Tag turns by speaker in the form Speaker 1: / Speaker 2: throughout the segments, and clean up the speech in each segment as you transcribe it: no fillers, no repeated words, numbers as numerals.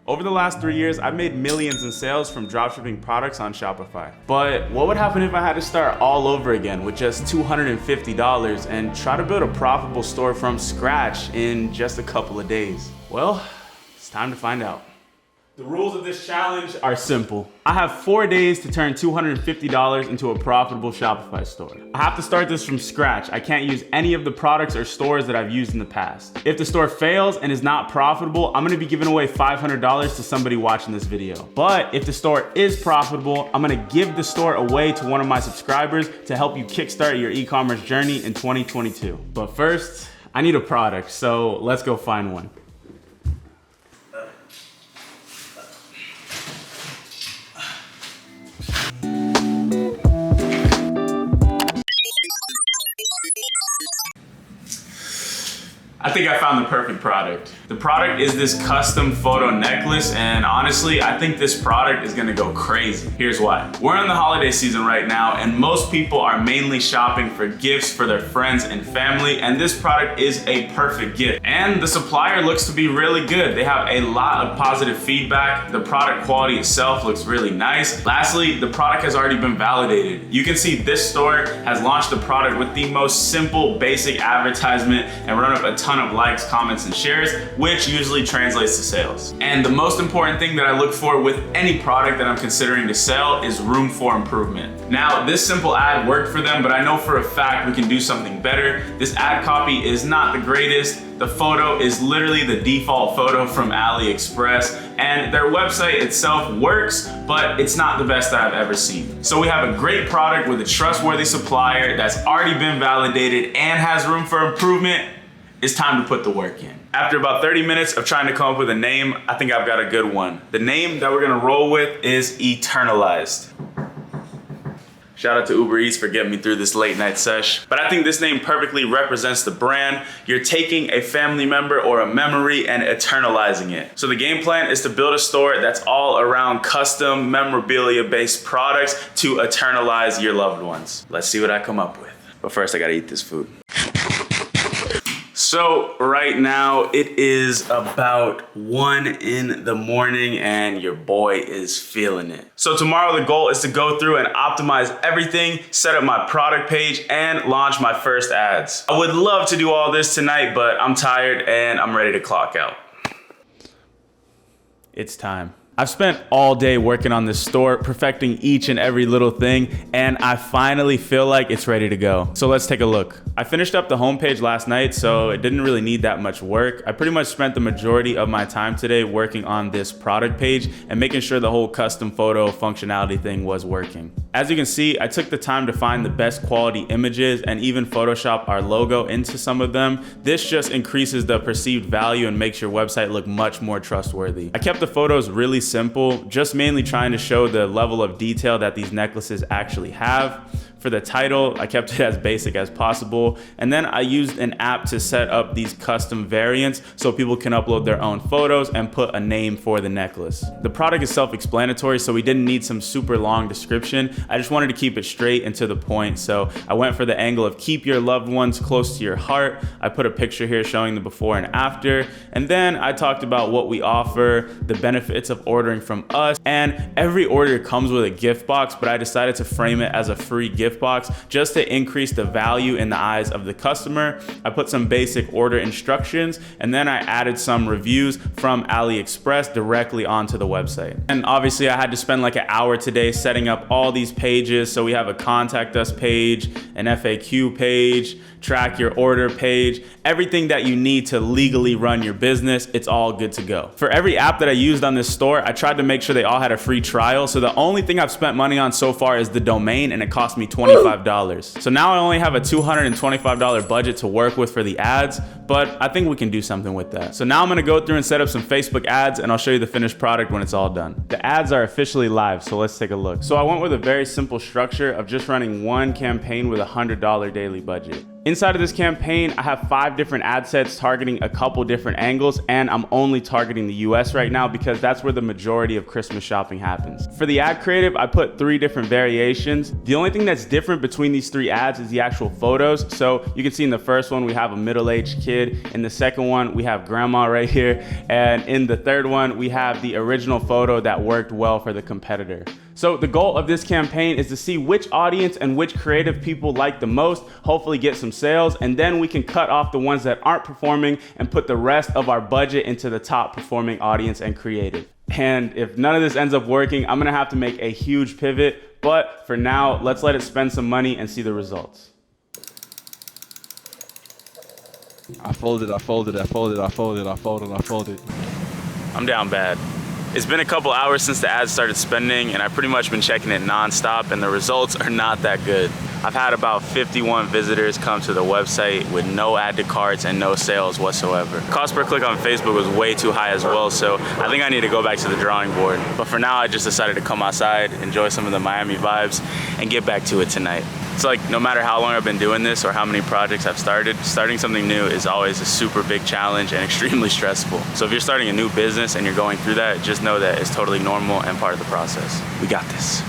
Speaker 1: Over the last 3 years, I've made millions in sales from dropshipping products on Shopify. But what would happen if I had to start all over again with just $250 and try to build a profitable store from scratch in just a couple of days? Well, it's time to find out. The rules of this challenge are simple. I have 4 days to turn $250 into a profitable Shopify store. I have to start this from scratch. I can't use any of the products or stores that I've used in the past. If the store fails and is not profitable, I'm gonna be giving away $500 to somebody watching this video. But if the store is profitable, I'm gonna give the store away to one of my subscribers to help you kickstart your e-commerce journey in 2022. But first, I need a product, so let's go find one. I think I found the perfect product. The product is this custom photo necklace, and honestly, I think this product is gonna go crazy. Here's why. We're in the holiday season right now, and most people are mainly shopping for gifts for their friends and family, and this product is a perfect gift. And the supplier looks to be really good. They have a lot of positive feedback. The product quality itself looks really nice. Lastly, the product has already been validated. You can see this store has launched the product with the most simple, basic advertisement and run up a ton of likes, comments, and shares, which usually translates to sales. And the most important thing that I look for with any product that I'm considering to sell is room for improvement. Now, this simple ad worked for them, but I know for a fact we can do something better. This ad copy is not the greatest. The photo is literally the default photo from AliExpress, and their website itself works, but it's not the best that I've ever seen. So we have a great product with a trustworthy supplier that's already been validated and has room for improvement. It's time to put the work in. After about 30 minutes of trying to come up with a name, I think I've got a good one. The name that we're gonna roll with is Eternalized. Shout out to Uber Eats for getting me through this late night sesh. But I think this name perfectly represents the brand. You're taking a family member or a memory and eternalizing it. So the game plan is to build a store that's all around custom memorabilia-based products to eternalize your loved ones. Let's see what I come up with. But first I gotta eat this food. So right now it is about 1 in the morning and your boy is feeling it. So tomorrow the goal is to go through and optimize everything, set up my product page, and launch my first ads. I would love to do all this tonight, but I'm tired and I'm ready to clock out. It's time. I've spent all day working on this store, perfecting each and every little thing, and I finally feel like it's ready to go. So let's take a look. I finished up the homepage last night, so it didn't really need that much work. I pretty much spent the majority of my time today working on this product page and making sure the whole custom photo functionality thing was working. As you can see, I took the time to find the best quality images and even Photoshop our logo into some of them. This just increases the perceived value and makes your website look much more trustworthy. I kept the photos really simple, just mainly trying to show the level of detail that these necklaces actually have. For the title, I kept it as basic as possible. And then I used an app to set up these custom variants so people can upload their own photos and put a name for the necklace. The product is self-explanatory, so we didn't need some super long description. I just wanted to keep it straight and to the point. So I went for the angle of keep your loved ones close to your heart. I put a picture here showing the before and after. And then I talked about what we offer, the benefits of ordering from us. And every order comes with a gift box, but I decided to frame it as a free gift box just to increase the value in the eyes of the customer. I put some basic order instructions, and then I added some reviews from AliExpress directly onto the website. And obviously I had to spend like an hour today setting up all these pages. So we have a contact us page, an FAQ page, track your order page, everything that you need to legally run your business. It's all good to go. For every app that I used on this store, I tried to make sure they all had a free trial. So the only thing I've spent money on so far is the domain, and it cost me $25. So now I only have a $225 budget to work with for the ads, but I think we can do something with that. So now I'm gonna go through and set up some Facebook ads, and I'll show you the finished product when it's all done. The ads are officially live, so let's take a look. So I went with a very simple structure of just running one campaign with a $100 daily budget. Inside of this campaign, I have 5 different ad sets targeting a couple different angles, and I'm only targeting the US right now because that's where the majority of Christmas shopping happens. For the ad creative, I put 3 different variations. The only thing that's different between these 3 ads is the actual photos. So you can see in the first one, we have a middle-aged kid. In the second one, we have grandma right here. And in the third one, we have the original photo that worked well for the competitor. So the goal of this campaign is to see which audience and which creative people like the most, hopefully get some sales, and then we can cut off the ones that aren't performing and put the rest of our budget into the top performing audience and creative. And if none of this ends up working, I'm gonna have to make a huge pivot, but for now, let's let it spend some money and see the results.
Speaker 2: I folded.
Speaker 1: I'm down bad. It's been a couple hours since the ads started spending, and I've pretty much been checking it nonstop, and the results are not that good. I've had about 51 visitors come to the website with no add to carts and no sales whatsoever. Cost per click on Facebook was way too high as well, so I think I need to go back to the drawing board. But for now, I just decided to come outside, enjoy some of the Miami vibes, and get back to it tonight. It's like no matter how long I've been doing this or how many projects I've started, starting something new is always a super big challenge and extremely stressful. So if you're starting a new business and you're going through that, just know that it's totally normal and part of the process. We got this.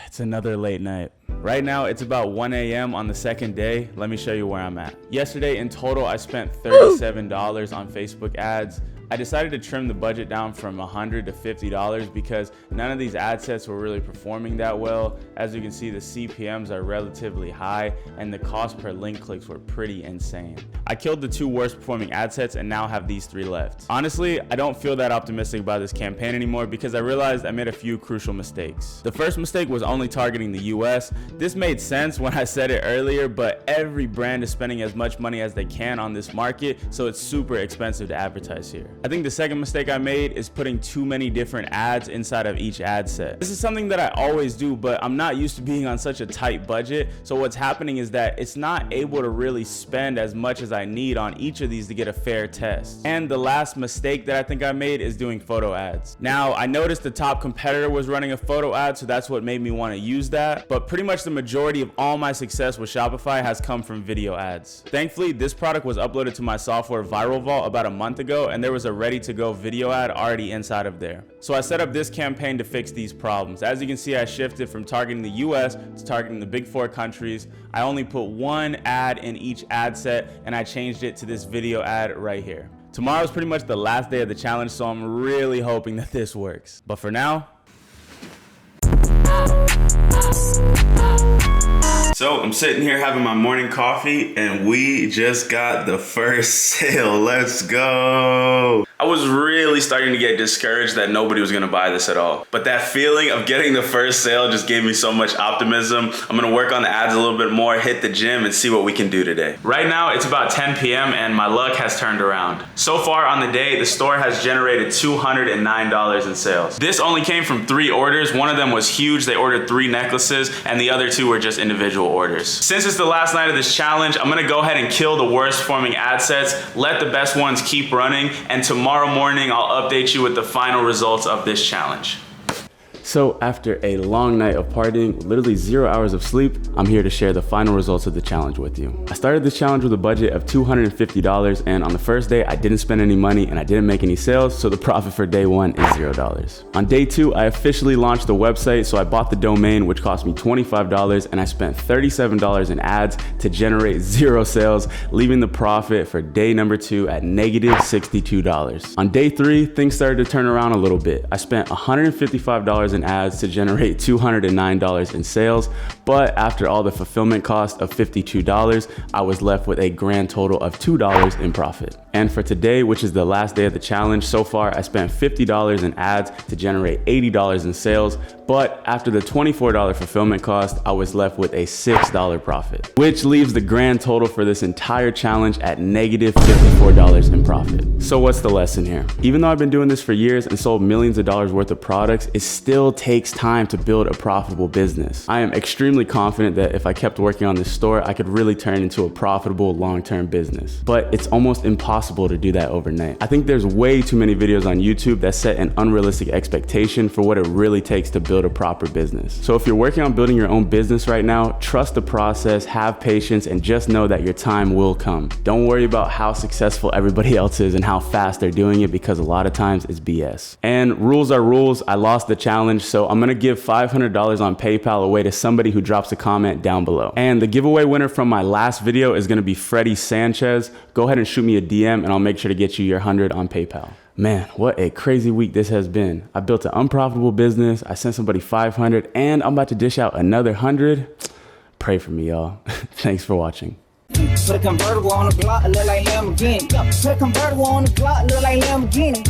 Speaker 1: It's another late night. Right now, it's about 1 a.m. on the second day. Let me show you where I'm at. Yesterday, in total, I spent $37 on Facebook ads. I decided to trim the budget down from $100 to $50 because none of these ad sets were really performing that well. As you can see, the CPMs are relatively high and the cost per link clicks were pretty insane. I killed the 2 worst performing ad sets and now have these 3 left. Honestly, I don't feel that optimistic about this campaign anymore because I realized I made a few crucial mistakes. The first mistake was only targeting the US. This made sense when I said it earlier, but every brand is spending as much money as they can on this market, so it's super expensive to advertise here. I think the second mistake I made is putting too many different ads inside of each ad set. This is something that I always do, but I'm not used to being on such a tight budget. So what's happening is that it's not able to really spend as much as I need on each of these to get a fair test. And the last mistake that I think I made is doing photo ads. Now, I noticed the top competitor was running a photo ad, so that's what made me want to use that. But pretty much the majority of all my success with Shopify has come from video ads. Thankfully, this product was uploaded to my software Viral Vault about a month ago, and there was a ready-to-go video ad already inside of there. So I set up this campaign to fix these problems. As you can see, I shifted from targeting the US to targeting the big 4 countries. I only put 1 ad in each ad set, and I changed it to this video ad right here. Tomorrow is pretty much the last day of the challenge, so I'm really hoping that this works. But for now, so I'm sitting here having my morning coffee and we just got the first sale. Let's go. I was really starting to get discouraged that nobody was gonna buy this at all. But that feeling of getting the first sale just gave me so much optimism. I'm gonna work on the ads a little bit more, hit the gym and see what we can do today. Right now it's about 10 p.m. and my luck has turned around. So far on the day, the store has generated $209 in sales. This only came from 3 orders. One of them was huge. They ordered 3 necklaces and the other 2 were just individual orders. Since it's the last night of this challenge, I'm gonna go ahead and kill the worst performing ad sets, let the best ones keep running, and tomorrow morning I'll update you with the final results of this challenge. So after a long night of partying, literally 0 hours of sleep, I'm here to share the final results of the challenge with you. I started this challenge with a budget of $250, and on the first day, I didn't spend any money and I didn't make any sales, so the profit for day 1 is $0. On day 2, I officially launched the website, so I bought the domain, which cost me $25, and I spent $37 in ads to generate 0 sales, leaving the profit for day number 2 at negative $62. On day 3, things started to turn around a little bit. I spent $155 in ads to generate $209 in sales, but after all the fulfillment cost of $52, I was left with a grand total of $2 in profit. And for today, which is the last day of the challenge, so far I spent $50 in ads to generate $80 in sales, but after the $24 fulfillment cost, I was left with a $6 profit, which leaves the grand total for this entire challenge at negative $54 in profit. So what's the lesson here? Even though I've been doing this for years and sold millions of dollars worth of products, it's still still takes time to build a profitable business. I am extremely confident that if I kept working on this store, I could really turn into a profitable long-term business. But it's almost impossible to do that overnight. I think there's way too many videos on YouTube that set an unrealistic expectation for what it really takes to build a proper business. So if you're working on building your own business right now, trust the process, have patience, and just know that your time will come. Don't worry about how successful everybody else is and how fast they're doing it, because a lot of times it's BS. And rules are rules. I lost the challenge, so I'm gonna give $500 on PayPal away to somebody who drops a comment down below. And the giveaway winner from my last video is gonna be Freddie Sanchez. Go ahead and shoot me a DM and I'll make sure to get you your 100 on PayPal. Man, what a crazy week this has been. I built an unprofitable business, I sent somebody 500, and I'm about to dish out another 100. Pray for me, y'all. Thanks for watching.
Speaker 3: Put a convertible on the block, look like Lamborghini. Put a convertible on the block, look like Lamborghini.